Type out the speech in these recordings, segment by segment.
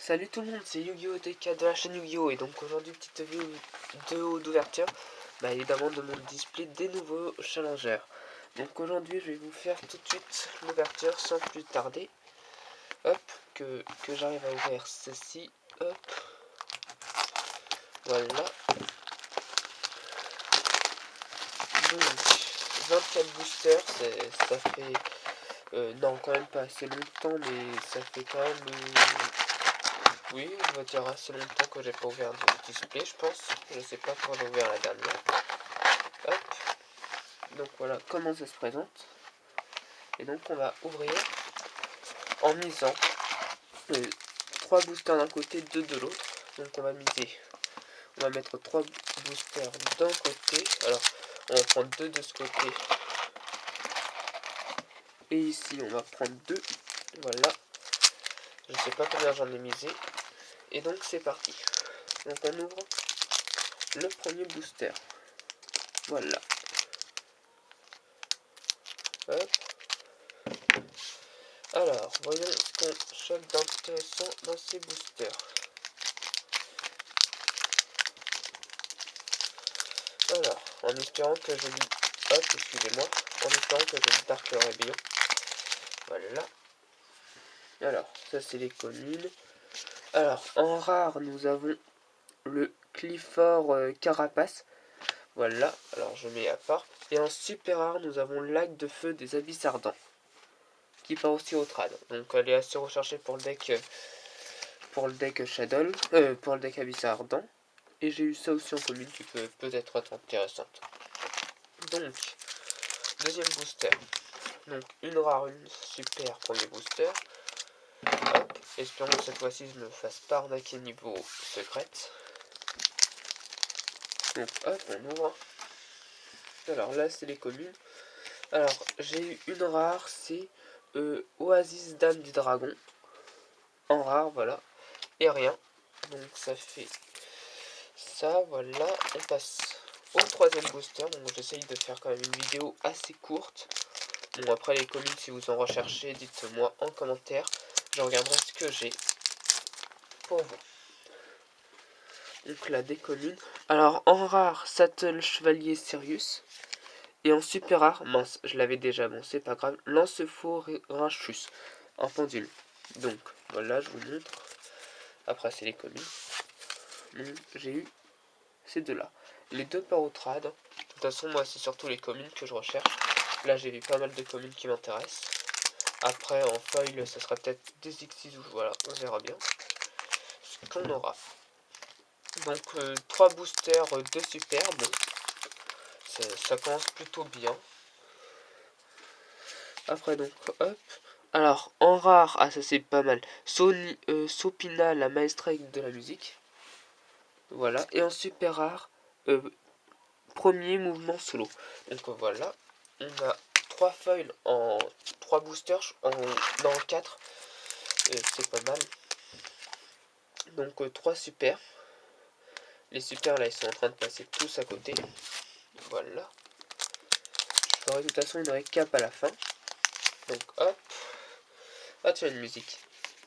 Salut tout le monde, c'est Yu-Gi-Oh! TK de la chaîne Yu-Gi-Oh! Et donc aujourd'hui, petite vidéo d'ouverture, évidemment de mon display des nouveaux challengers. Donc aujourd'hui, je vais vous faire tout de suite l'ouverture sans plus tarder. Hop, que j'arrive à ouvrir ceci. Hop, voilà. Donc 24 boosters, ça fait... non, quand même pas assez longtemps, mais ça fait quand même... oui, on va dire assez longtemps que j'ai pas ouvert de display, je pense. Je sais pas quand j'ai ouvert la dernière. Hop. Donc voilà comment ça se présente. Et donc on va ouvrir en misant 3 boosters d'un côté, 2 de l'autre. Donc on va miser. On va mettre 3 boosters d'un côté. Alors on va prendre 2 de ce côté. Et ici on va prendre 2. Voilà. Je sais pas combien j'en ai misé. Et donc c'est parti. Donc on ouvre le premier booster. Voilà. Hop. Alors, voyons ce qu'on chope d'intéressant dans ces boosters. Alors, en espérant que je lis... Hop, excusez-moi. En espérant que je lis Dark Rebellion. Voilà. Alors, ça c'est les communes. Alors, en rare, nous avons le Clifford Carapace. Voilà, alors je mets à part. Et en super rare, nous avons Lac de Feu des Abysses Ardents. Qui part aussi au trad. Donc elle est assez recherchée pour le deck Shadow, pour le deck Abyss Ardent. Et j'ai eu ça aussi en commune qui peut peut-être être intéressante. Donc, deuxième booster. Donc une rare, une super premier booster. Hop, espérons que cette fois-ci je me fasse pas arnaquer niveau secrète. Donc hop, on ouvre. Alors là c'est les communes. Alors j'ai eu une rare, c'est Oasis Dame du Dragon. En rare, voilà. Et rien. Donc ça fait ça, voilà. On passe au troisième booster. Donc j'essaye de faire quand même une vidéo assez courte. Bon, après les communes, si vous en recherchez, dites-moi en commentaire. Je regarderai ce que j'ai pour vous. Donc là, des communes. Alors, en rare, Sattel Chevalier Sirius. Et en super rare, mince, je l'avais déjà, bon, c'est pas grave. Lance-faux Rinchus, en pendule. Donc, voilà, je vous montre. Après, c'est les communes. Donc, j'ai eu ces deux-là. Les deux par au trad. De toute façon, moi, c'est surtout les communes que je recherche. Là, j'ai vu pas mal de communes qui m'intéressent. Après, en foil, ça sera peut-être des X6 ou voilà, on verra bien ce qu'on aura. Donc, 3 boosters de super, bon, ça commence plutôt bien. Après, donc, hop. Alors, en rare, ah, ça c'est pas mal. Sopina, la maestra de la musique. Voilà. Et en super rare, premier mouvement solo. Donc, voilà. On a 3 foils en 3 boosters, dans 4. C'est pas mal. Donc 3 super. Les super là ils sont en train de passer tous à côté. Voilà. Je ferai de toute façon une récap à la fin. Donc hop. Ah tiens, une musique.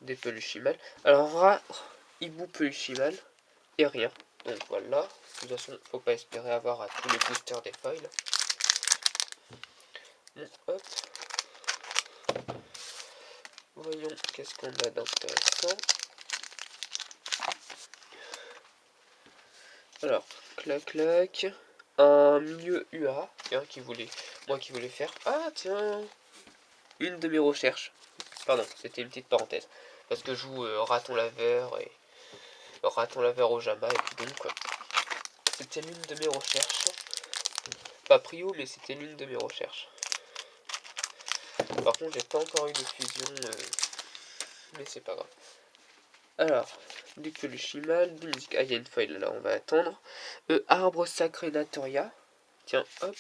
Des peluchimals. Alors rare, hibou peluchimal. Et rien. Donc voilà. De toute façon, faut pas espérer avoir à tous les boosters des foils. Bon, hop. Voyons qu'est-ce qu'on a d'intéressant. Alors, clac clac. Un milieu UA. Tiens, moi qui voulais faire. Ah tiens, une de mes recherches. Pardon, c'était une petite parenthèse. Parce que je joue raton laveur et raton laveur au Jama. Et puis donc, c'était l'une de mes recherches. Pas prio, mais c'était l'une de mes recherches. Par contre, j'ai pas encore eu de fusion. Mais c'est pas grave. Alors, du peluchimal, du musique. Ah, il y a une foil là, on va attendre. Arbre sacré Natoria. Tiens, hop.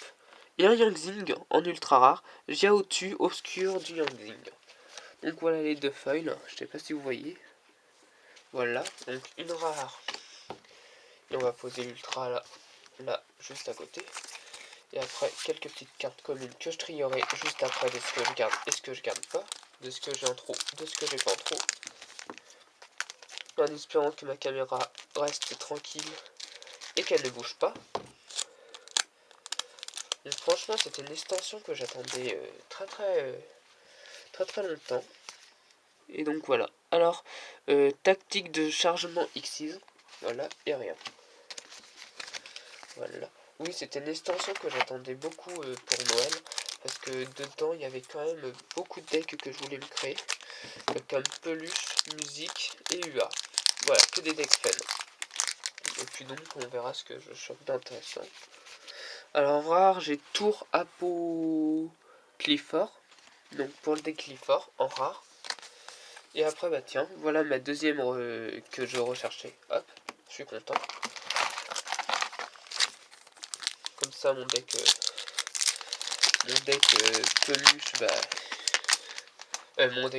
Et un Yangzing en ultra rare. Jiaotu obscur du Yangzing. Donc voilà les deux foils. Je sais pas si vous voyez. Voilà, donc une rare. Et on va poser l'ultra là, juste à côté. Et après, quelques petites cartes communes que je trierai juste après de ce que je garde et ce que je garde pas. De ce que j'ai en trop, de ce que j'ai pas en trop. en espérant que ma caméra reste tranquille et qu'elle ne bouge pas. Donc franchement, c'était une extension que j'attendais très longtemps. Et donc voilà. Alors, tactique de chargement Xyz, voilà, et rien. Voilà. Oui, c'était une extension que j'attendais beaucoup pour Noël, parce que dedans, il y avait quand même beaucoup de decks que je voulais me créer, comme peluche, musique et UA. Voilà, que des decks fun. Et puis donc, on verra ce que je chope d'intéressant. Alors, rare, j'ai Tour Apo Clifford, donc pour le deck Clifford, en rare. Et après, bah tiens, voilà ma deuxième que je recherchais. Hop, je suis content. Comme ça, mon deck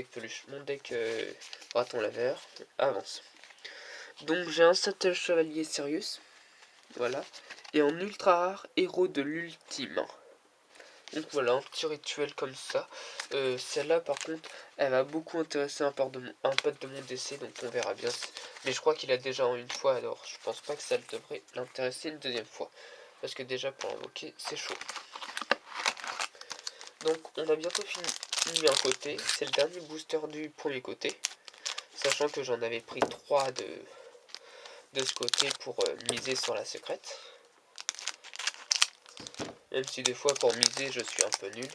peluche, mon deck raton laveur avance. Donc j'ai un Sattel Chevalier Sirius, voilà, et en ultra rare, héros de l'ultime. Donc voilà, un petit rituel comme ça. Celle-là par contre, elle va beaucoup intéresser un pote de mon DC, donc on verra bien. Mais je crois qu'il a déjà en une fois, alors je pense pas que ça devrait l'intéresser une deuxième fois. Parce que déjà pour invoquer, c'est chaud. Donc on a bientôt fini un côté, c'est le dernier booster du premier côté. Sachant que j'en avais pris 3 de ce côté pour miser sur la secrète. Même si des fois pour miser je suis un peu nul.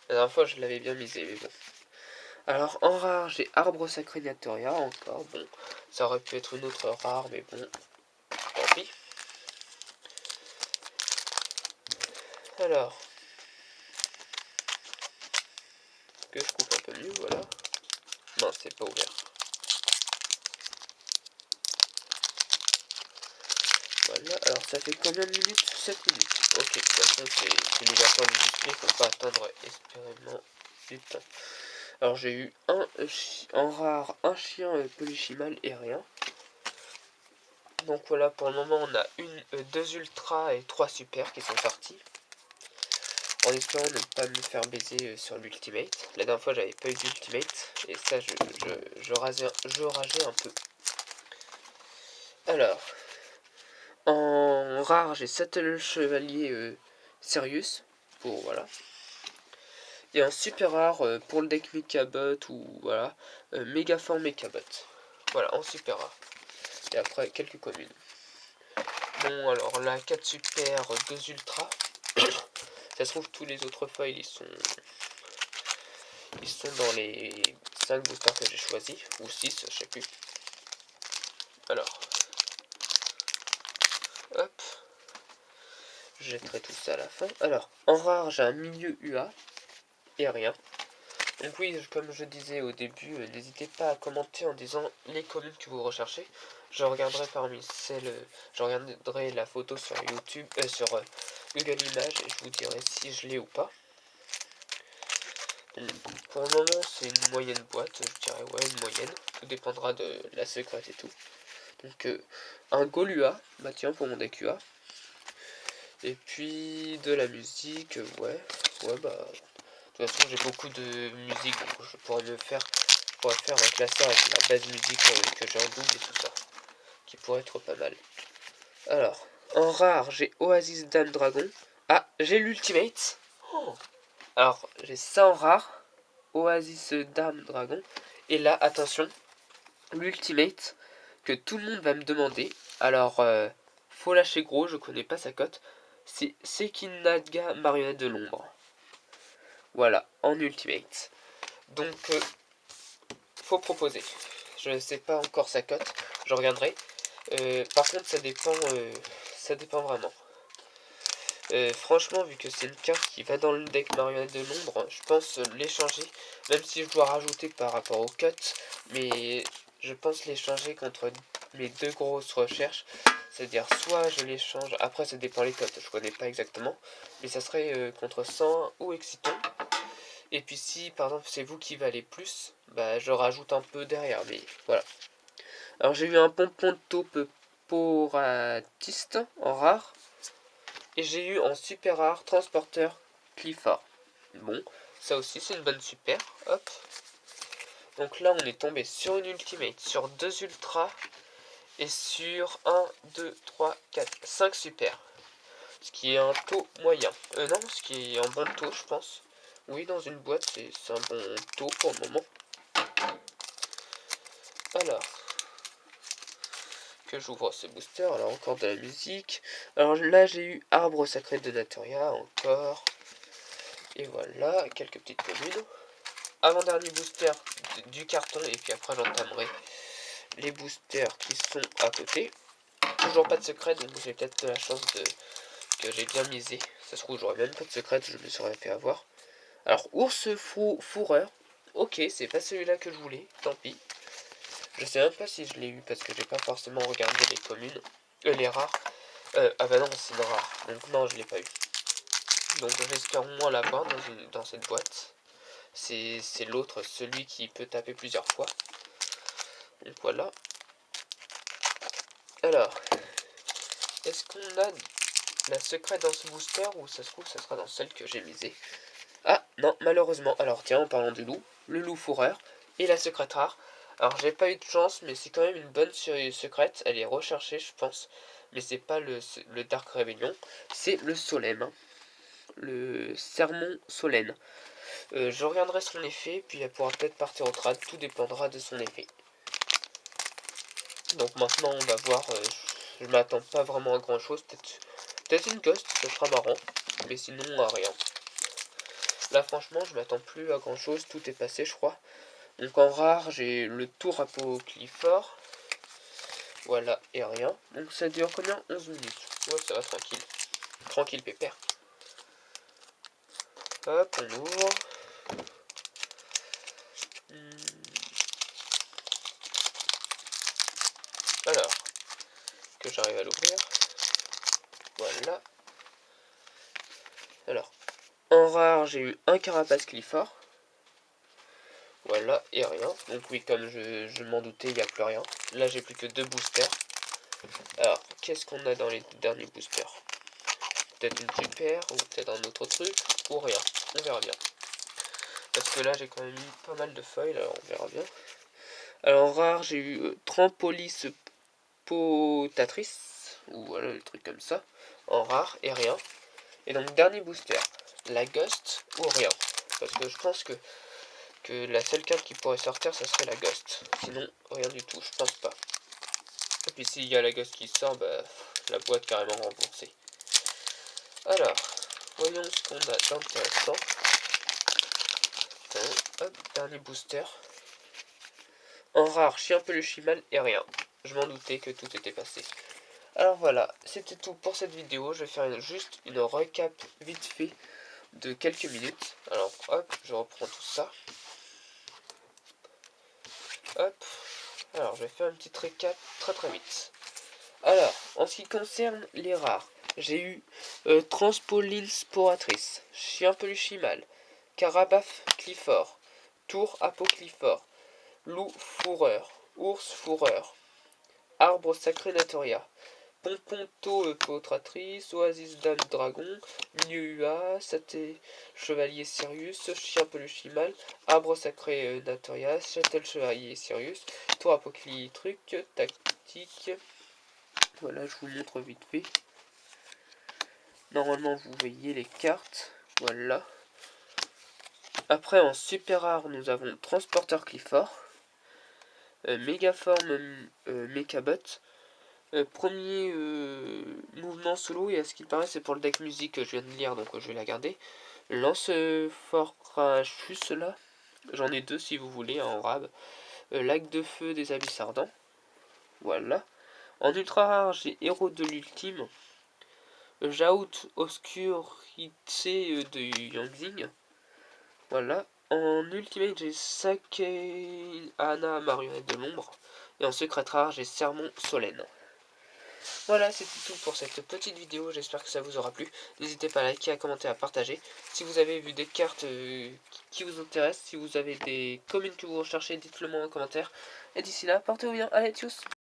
La dernière fois je l'avais bien misé mais bon. Alors en rare j'ai Arbre Sacré Natoria encore. Bon, ça aurait pu être une autre rare mais bon, tant pis. Alors, que je coupe un peu mieux, voilà. Non, c'est pas ouvert. Voilà, alors ça fait combien de minutes? 7 minutes. Ok, de toute façon c'est l'ouverture du display, faut pas attendre espérément du temps. Alors j'ai eu en rare un chien polychimal et rien. Donc voilà, pour le moment on a deux ultras et 3 super qui sont sortis. En espérant ne pas me faire baiser sur l'ultimate. La dernière fois j'avais pas eu d'ultimate et ça je rageais un peu. Alors, en rare j'ai Sattel Chevalier Sirius pour voilà. Et en super rare pour le deck Mechabot ou voilà, Mégaform Mechabot. Voilà, en super rare. Et après quelques communes. Bon alors là 4 super, 2 ultra. Ça se trouve tous les autres foils ils sont dans les 5 boosters que j'ai choisis. Ou 6, je sais plus. Alors. Hop. Je jetterai tout ça à la fin. Alors, en rare j'ai un milieu UA. Et rien. Donc oui, comme je disais au début, n'hésitez pas à commenter en disant les communes que vous recherchez. Je regarderai parmi celles, je regarderai la photo sur YouTube, sur Google Images et je vous dirai si je l'ai ou pas. Donc, pour le moment, c'est une moyenne boîte, je dirais ouais une moyenne. Tout dépendra de la secrète et tout. Donc un Golua, bah tiens pour mon deck UA. Et puis de la musique, ouais bah. De toute façon, j'ai beaucoup de musique, donc je pourrais faire un classeur avec la base musique que j'ai en double et tout ça, qui pourrait être pas mal. Alors, en rare, j'ai Oasis Dame Dragon. Ah, j'ai l'Ultimate. Oh. Alors, j'ai ça en rare, Oasis Dame Dragon. Et là, attention, l'Ultimate que tout le monde va me demander. Alors, faut lâcher gros, je connais pas sa cote. C'est Sekinnaga Marionnette de l'ombre. Voilà, en Ultimate. Donc, faut proposer. Je ne sais pas encore sa cote, je regarderai. Par contre, ça dépend vraiment. Franchement, vu que c'est une carte qui va dans le deck Marionnette de l'ombre, je pense l'échanger, même si je dois rajouter par rapport au cut, mais je pense l'échanger contre mes deux grosses recherches. C'est-à-dire soit je l'échange, après ça dépend les cotes, je connais pas exactement, mais ça serait contre 100 ou Exciton. Et puis si par exemple c'est vous qui valez plus, bah je rajoute un peu derrière, mais voilà. Alors j'ai eu un pompon de taupe Poratiste en rare. Et j'ai eu en super rare transporteur Clifford. Bon, ça aussi c'est une bonne super. Hop. Donc là, on est tombé sur une ultimate, sur 2 ultras et sur 1, 2, 3, 4, 5 super. Ce qui est un taux moyen. Non, ce qui est un bon taux, je pense. Oui, dans une boîte, c'est un bon taux pour le moment. Alors, que j'ouvre ce booster. Alors, encore de la musique. Alors là, j'ai eu Arbre Sacré de Naturia, encore. Et voilà, quelques petites communes. Avant-dernier booster du carton, et puis après, j'entamerai les boosters qui sont à côté. Toujours pas de secret, donc j'ai peut-être de la chance que j'ai bien misé. Ça se trouve, j'aurais même pas de secret, je me serais fait avoir. Alors, ours fourreur. Ok, c'est pas celui-là que je voulais, tant pis. Je sais même pas si je l'ai eu parce que j'ai pas forcément regardé les communes, les rares. Ah bah non, c'est une rare, donc non, je l'ai pas eu. Donc j'espère au moins l'avoir dans cette boîte. C'est l'autre, celui qui peut taper plusieurs fois. Donc voilà. Alors, est-ce qu'on a la secrète dans ce booster ou ça se trouve ça sera dans celle que j'ai misée? Ah non, malheureusement. Alors tiens, en parlant du loup, le loup fourreur et la secrète rare. Alors j'ai pas eu de chance, mais c'est quand même une bonne secrète. Elle est recherchée, je pense. Mais c'est pas le Dark Rebellion, c'est le Solem. Hein. Le Sermon Solène. Je regarderai son effet, puis elle pourra peut-être partir au trad. Tout dépendra de son effet. Donc maintenant, on va voir. Je m'attends pas vraiment à grand chose. Peut-être une ghost, ça sera marrant. Mais sinon, à rien. Là, franchement, je m'attends plus à grand chose. Tout est passé, je crois. Donc en rare, j'ai le tour apocryphore. Voilà, et rien. Donc ça dure combien? 11 minutes. Ouais, ça va tranquille. Tranquille, pépère. Hop, on ouvre. Alors, que j'arrive à l'ouvrir. Voilà. Alors, en rare, j'ai eu un carapace Clifford. Voilà, et rien. Donc oui, comme je m'en doutais, il n'y a plus rien. Là, j'ai plus que 2 boosters. Alors, qu'est-ce qu'on a dans les derniers boosters? Peut-être une super, ou peut-être un autre truc, ou rien. On verra bien. Parce que là, j'ai quand même eu pas mal de feuilles, alors on verra bien. Alors, en rare, j'ai eu Trampolis Potatrice, ou voilà, le truc comme ça. En rare, et rien. Et donc, dernier booster, la Ghost, ou rien. Parce que je pense que la seule carte qui pourrait sortir, ça serait la Ghost. Sinon, rien du tout, je pense pas. Et puis s'il y a la Ghost qui sort, bah, la boîte carrément remboursée. Alors, voyons ce qu'on a d'intéressant. Hop, dernier booster. En rare, chien peluche mal et rien. Je m'en doutais que tout était passé. Alors voilà, c'était tout pour cette vidéo. Je vais faire juste une recap vite fait de quelques minutes. Alors hop, je reprends tout ça. Hop. Alors je vais faire une petite récap très vite. Alors, en ce qui concerne les rares, j'ai eu Transpoline Sporatrice, Chien peluche mal, Carabaf Clifford, Tour Apoclyphore, Loup Fourreur, Ours Fourreur, Arbre Sacré Naturia, Pomponto Potratrice, Oasis Dame Dragon, Milieu UA, Saté Chevalier Sirius, Chien peluche mal, Arbre Sacré Naturia, Châtel Chevalier Sirius, Tour Apocly Truc, Tactique. Voilà, je vous montre vite fait. Normalement, vous voyez les cartes. Voilà. Après, en super rare, nous avons Transporteur Clifford, Mégaforme Mechabot, premier mouvement solo, et à ce qu'il paraît, c'est pour le deck musique que je viens de lire, donc je vais la garder. Lance Fortrachus, là. J'en ai 2 si vous voulez, en rab. Lac de feu des abysses ardents. Voilà. En ultra rare, j'ai Héros de l'ultime. Jaout Obscurité de Yangzing. Voilà. En ultimate, j'ai Ana Marionnette de l'ombre. Et en secret rare, j'ai Sermon Solène. Voilà, c'était tout pour cette petite vidéo. J'espère que ça vous aura plu. N'hésitez pas à liker, à commenter, à partager. Si vous avez vu des cartes qui vous intéressent, si vous avez des communes que vous recherchez, dites-le moi en commentaire. Et d'ici là, portez-vous bien. Allez, tchuss!